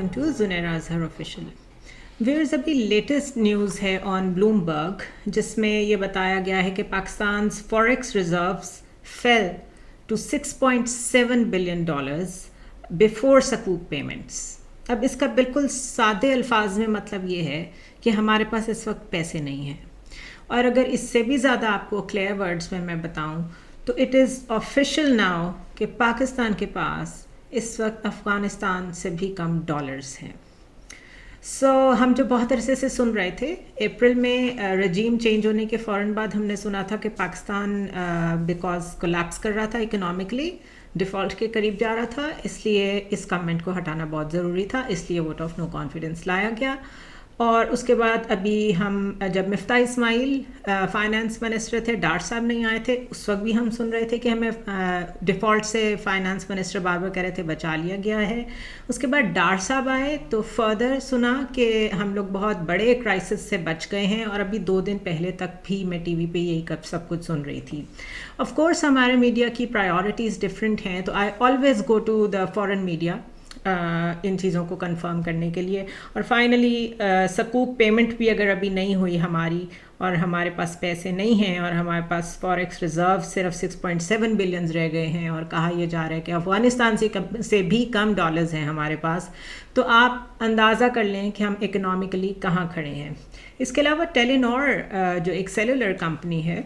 Welcome to Zunaira Azhar official. Where's ابھی latest news ہے on Bloomberg جس میں یہ بتایا گیا ہے کہ Pakistan's forex reserves fell to $6.7 billion before سکوک پیمنٹس. اب اس کا بالکل سادے الفاظ میں مطلب یہ ہے کہ ہمارے پاس اس وقت پیسے نہیں ہیں، اور اگر اس سے بھی زیادہ آپ کو کلیئر ورڈز میں بتاؤں تو اٹ از آفیشیل ناؤ کہ پاکستان کے پاس اس وقت افغانستان سے بھی کم ڈالرز ہیں. ہم جو بہت عرصے سے سن رہے تھے، اپریل میں رجیم چینج ہونے کے فوراً بعد ہم نے سنا تھا کہ پاکستان بیکاز کولیپس کر رہا تھا اکنامکلی، ڈیفالٹ کے قریب جا رہا تھا، اس لیے اس کمنٹ کو ہٹانا بہت ضروری تھا، اس لیے ووٹ آف نو کانفیڈنس لایا گیا. اور اس کے بعد ابھی ہم جب مفتاح اسماعیل فائنانس منسٹر تھے، ڈار صاحب نہیں آئے تھے، اس وقت بھی ہم سن رہے تھے کہ ہمیں ڈیفالٹ سے فائنانس منسٹر بار بار کہہ رہے تھے بچا لیا گیا ہے. اس کے بعد ڈار صاحب آئے تو فردر سنا کہ ہم لوگ بہت بڑے کرائسس سے بچ گئے ہیں، اور ابھی 2 دن پہلے تک بھی میں ٹی وی پہ یہی سب کچھ سن رہی تھی. آف کورس ہمارے میڈیا کی پرائیورٹیز ڈفرینٹ ہیں، تو I always go to the foreign media ان چیزوں کو کنفرم کرنے کے لیے. اور فائنلی سکوک پیمنٹ بھی اگر ابھی نہیں ہوئی ہماری، اور ہمارے پاس پیسے نہیں ہیں، اور ہمارے پاس فوریکس ریزرو صرف 6.7 بلین رہ گئے ہیں، اور کہا یہ جا رہا ہے کہ افغانستان سے بھی کم ڈالرز ہیں ہمارے پاس، تو آپ اندازہ کر لیں کہ ہم اکنامکلی کہاں کھڑے ہیں. اس کے علاوہ ٹیلی نور جو ایک سیلولر کمپنی ہے،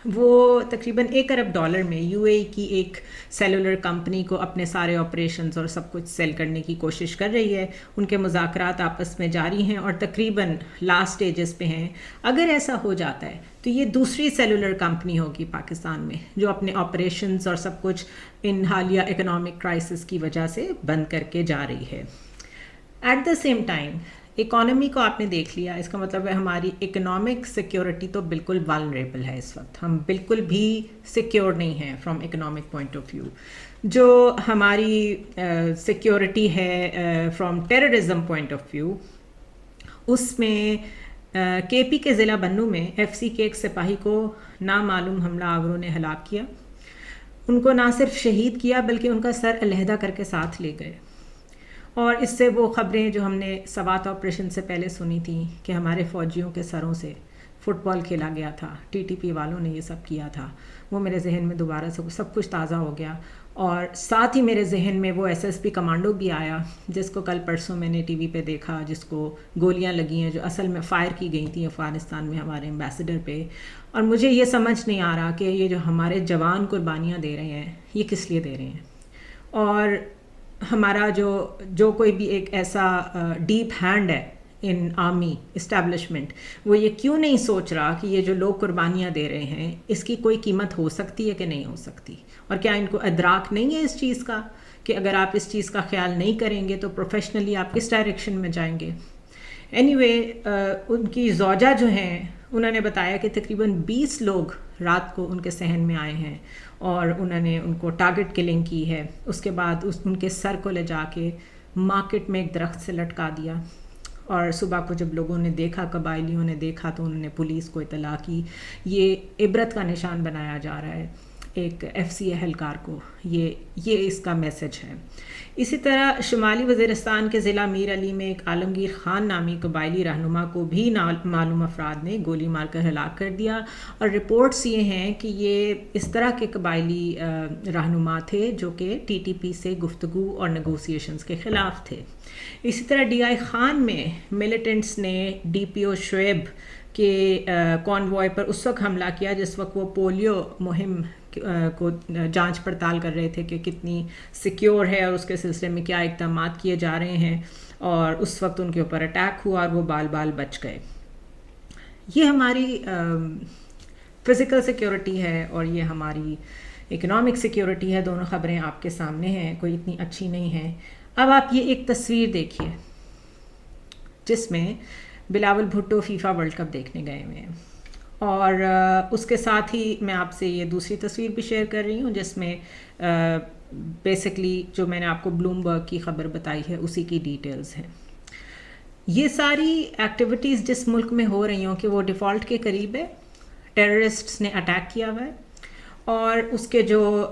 وہ تقریباً $1 ارب میں یو اے ای کی ایک سیلولر کمپنی کو اپنے سارے آپریشنز اور سب کچھ سیل کرنے کی کوشش کر رہی ہے. ان کے مذاکرات آپس میں جاری ہیں اور تقریباً لاسٹ سٹیجز پہ ہیں. اگر ایسا ہو جاتا ہے تو یہ دوسری سیلولر کمپنی ہوگی پاکستان میں جو اپنے آپریشنز اور سب کچھ ان حالیہ اکنامک کرائسس کی وجہ سے بند کر کے جا رہی ہے. At the same time economy کو آپ نے دیکھ لیا، اس کا مطلب ہے ہماری اکنامک سیکیورٹی تو بالکل والنریبل ہے. اس وقت ہم بالکل بھی سیکیور نہیں ہیں from economic point of view. جو ہماری سیکیورٹی ہے from terrorism point of view, اس میں کے پی کے ضلع بنو میں ایف سی کے ایک سپاہی کو نامعلوم حملہ آوروں نے ہلاک کیا. ان کو نہ صرف شہید کیا بلکہ ان کا سر علیحدہ کر کے ساتھ لے گئے. اور اس سے وہ خبریں جو ہم نے سوات آپریشن سے پہلے سنی تھیں کہ ہمارے فوجیوں کے سروں سے فٹ بال کھیلا گیا تھا، ٹی ٹی پی والوں نے یہ سب کیا تھا، وہ میرے ذہن میں دوبارہ سے سب کچھ تازہ ہو گیا. اور ساتھ ہی میرے ذہن میں وہ ایس ایس پی کمانڈو بھی آیا جس کو کل پرسوں میں نے ٹی وی پہ دیکھا، جس کو گولیاں لگی ہیں، جو اصل میں فائر کی گئی تھیں افغانستان میں ہمارے ایمبیسڈر پہ. اور مجھے یہ سمجھ نہیں آ رہا کہ یہ جو ہمارے جوان قربانیاں دے رہے ہیں یہ کس لیے دے رہے ہیں، اور ہمارا جو کوئی بھی ایک ایسا ڈیپ ہینڈ ہے ان آرمی اسٹیبلشمنٹ، وہ یہ کیوں نہیں سوچ رہا کہ یہ جو لوگ قربانیاں دے رہے ہیں اس کی کوئی قیمت ہو سکتی ہے کہ نہیں ہو سکتی، اور کیا ان کو ادراک نہیں ہے اس چیز کا کہ اگر آپ اس چیز کا خیال نہیں کریں گے تو پروفیشنلی آپ کس ڈائریکشن میں جائیں گے. اینی وے ان کی زوجہ جو ہیں انہوں نے بتایا کہ تقریباً 20 لوگ رات کو ان کے صحن میں آئے ہیں اور انہوں نے ان کو ٹارگٹ کلنگ کی ہے. اس کے بعد ان کے سر کو لے جا کے مارکیٹ میں ایک درخت سے لٹکا دیا، اور صبح کو جب لوگوں نے دیکھا، قبائلیوں نے دیکھا، تو انہوں نے پولیس کو اطلاع کی. یہ عبرت کا نشان بنایا جا رہا ہے ایک ایف سی اہلکار کو، یہ اس کا میسج ہے. اسی طرح شمالی وزیرستان کے ضلع میر علی میں ایک عالمگیر خان نامی قبائلی رہنما کو بھی معلوم افراد نے گولی مار کر ہلاک کر دیا. اور رپورٹس یہ ہیں کہ یہ اس طرح کے قبائلی رہنما تھے جو کہ ٹی ٹی پی سے گفتگو اور نیگوسیشنز کے خلاف تھے. اسی طرح ڈی آئی خان میں ملیٹنٹس نے ڈی پی او شعیب کے کانوائے پر اس وقت حملہ کیا جس وقت وہ پولیو مہم کو جانچ پڑتال کر رہے تھے کہ کتنی سیکیور ہے اور اس کے سلسلے میں کیا اقدامات کیے جا رہے ہیں، اور اس وقت ان کے اوپر اٹیک ہوا اور وہ بال بچ گئے. یہ ہماری فزیکل سیکیورٹی ہے اور یہ ہماری اکنامک سیکیورٹی ہے. دونوں خبریں آپ کے سامنے ہیں، کوئی اتنی اچھی نہیں ہیں. اب آپ یہ ایک تصویر دیکھیے جس میں Bilawal Bhutto FIFA world cup دیکھنے گئے ہوئے ہیں، اور اس کے ساتھ ہی میں آپ سے یہ دوسری تصویر بھی شیئر کر رہی ہوں جس میں بیسکلی جو میں نے آپ کو بلومبرگ کی خبر بتائی ہے اسی کی ڈیٹیلز ہیں. یہ ساری ایکٹیویٹیز جس ملک میں ہو رہی ہوں کہ وہ ڈیفالٹ کے قریب ہے، ٹیررسٹس نے اٹیک کیا ہوا ہے، اور اس کے جو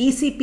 ECP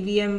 EVM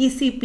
ECP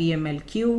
PMLQ.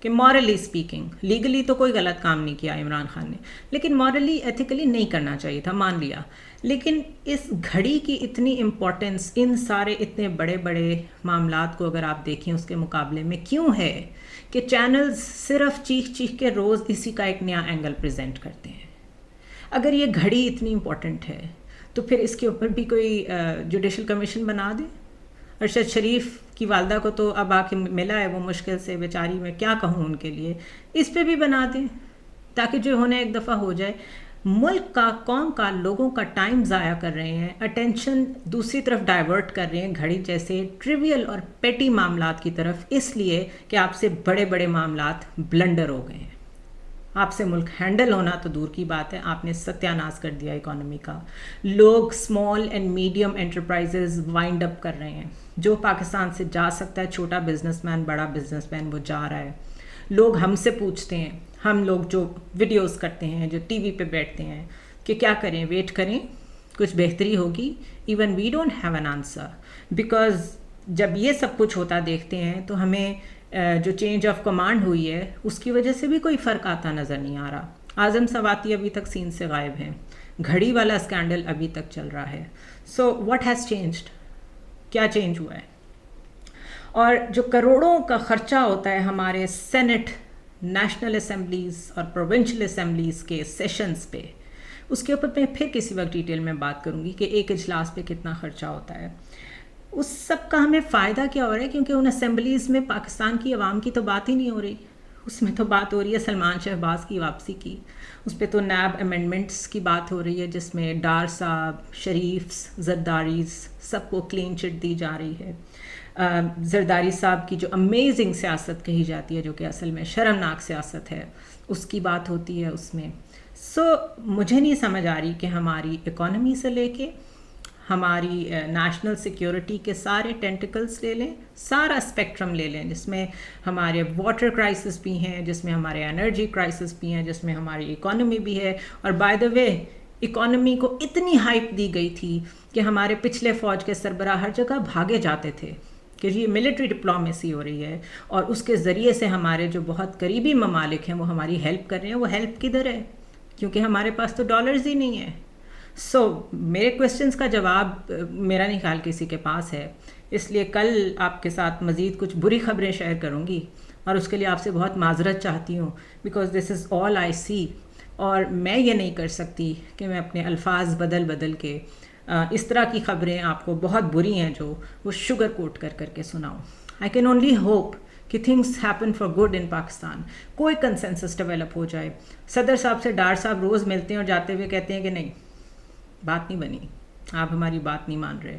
کہ مورلی اسپیکنگ لیگلی تو کوئی غلط کام نہیں کیا عمران خان نے, لیکن مورلی ایتھیکلی نہیں کرنا چاہیے تھا, مان لیا. لیکن اس گھڑی کی اتنی امپورٹنس ان سارے اتنے بڑے بڑے معاملات کو اگر آپ دیکھیں اس کے مقابلے میں کیوں ہے کہ چینلز صرف چیخ چیخ کے روز اسی کا ایک نیا اینگل پریزنٹ کرتے ہیں. اگر یہ گھڑی اتنی امپورٹنٹ ہے تو پھر اس کے اوپر بھی کوئی جوڈیشل کمیشن بنا دے. ارشد شریف کی والدہ کو تو اب آ کے ملا ہے وہ مشکل سے بیچاری, میں کیا کہوں ان کے لیے, اس پہ بھی بنا دیں تاکہ جو ہونا ایک دفعہ ہو جائے. ملک کا, قوم کا, لوگوں کا ٹائم ضائع کر رہے ہیں, اٹینشن دوسری طرف ڈائیورٹ کر رہے ہیں گھڑی جیسے ٹریویل اور پیٹی معاملات کی طرف, اس لیے کہ آپ سے بڑے بڑے معاملات بلنڈر ہو گئے ہیں. آپ سے ملک ہینڈل ہونا تو دور کی بات ہے, آپ نے ستیہ ناش کر دیا اکانومی کا. لوگ small and medium enterprises wind up کر رہے ہیں. جو پاکستان سے جا سکتا ہے, چھوٹا بزنس مین, بڑا بزنس مین, وہ جا رہا ہے. لوگ ہم سے پوچھتے ہیں, ہم لوگ جو ویڈیوز کرتے ہیں, جو ٹی وی پہ بیٹھتے ہیں کہ کیا کریں, ویٹ کریں کچھ بہتری ہوگی. Even we don't have an answer, because جب یہ سب کچھ ہوتا دیکھتے ہیں تو ہمیں جو چینج آف کمانڈ ہوئی ہے اس کی وجہ سے بھی کوئی فرق آتا نظر نہیں آ رہا. اعظم سواتی ابھی تک سین سے غائب ہیں, گھڑی والا اسکینڈل ابھی تک چل رہا ہے. سو واٹ ہیز چینجڈ, کیا چینج ہوا ہے؟ اور جو کروڑوں کا خرچہ ہوتا ہے ہمارے سینٹ, نیشنل اسمبلیز اور پروونشل اسمبلیز کے سیشنز پہ, اس کے اوپر میں پھر کسی وقت ڈیٹیل میں بات کروں گی کہ ایک اجلاس پہ کتنا خرچہ ہوتا ہے. اس سب کا ہمیں فائدہ کیا ہو رہا ہے؟ کیونکہ ان اسمبلیز میں پاکستان کی عوام کی تو بات ہی نہیں ہو رہی. اس میں تو بات ہو رہی ہے سلمان شہباز کی واپسی کی. اس پہ تو نیب امینڈمنٹس کی بات ہو رہی ہے جس میں ڈار صاحب, شریفس, زرداریز سب کو کلین چٹ دی جا رہی ہے. زرداری صاحب کی جو امیزنگ سیاست کہی جاتی ہے, جو کہ اصل میں شرمناک سیاست ہے, اس کی بات ہوتی ہے اس میں. سو مجھے نہیں سمجھ آ رہی کہ ہماری اکانومی سے لے کے ہماری نیشنل سیکیورٹی کے سارے ٹینٹیکلز لے لیں, سارا اسپیکٹرم لے لیں, جس میں ہمارے واٹر کرائسس بھی ہیں, جس میں ہمارے انرجی کرائسس بھی ہیں, جس میں ہماری اکانومی بھی ہے. اور بائی دا وے اکانومی کو اتنی ہائپ دی گئی تھی کہ ہمارے پچھلے فوج کے سربراہ ہر جگہ بھاگے جاتے تھے کہ یہ ملٹری ڈپلومیسی ہو رہی ہے اور اس کے ذریعے سے ہمارے جو بہت قریبی ممالک ہیں وہ ہماری ہیلپ کر رہے ہیں. وہ ہیلپ کدھر ہے؟ کیونکہ ہمارے پاس تو ڈالرز ہی نہیں ہیں. سو میرے کویسچنس کا جواب میرا نہیں خیال کسی کے پاس ہے, اس لیے کل آپ کے ساتھ مزید کچھ بری خبریں شیئر کروں گی اور اس کے لیے آپ سے بہت معذرت چاہتی ہوں, بیکاز دس از آل آئی سی. اور میں یہ نہیں کر سکتی کہ میں اپنے الفاظ بدل کے اس طرح کی خبریں آپ کو بہت بری ہیں جو وہ شوگر کوٹ کر کے سناؤں. آئی کین اونلی ہوپ کہ things happen for good in Pakistan, کوئی کنسنسس ڈیولپ ہو جائے. صدر صاحب سے ڈار صاحب روز ملتے ہیں اور جاتے ہوئے کہتے ہیں کہ نہیں بات نہیں بنی, آپ ہماری بات نہیں مان رہے,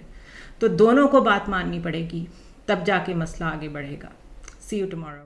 تو دونوں کو بات ماننی پڑے گی, تب جا کے مسئلہ آگے بڑھے گا. سی یو ٹمارو.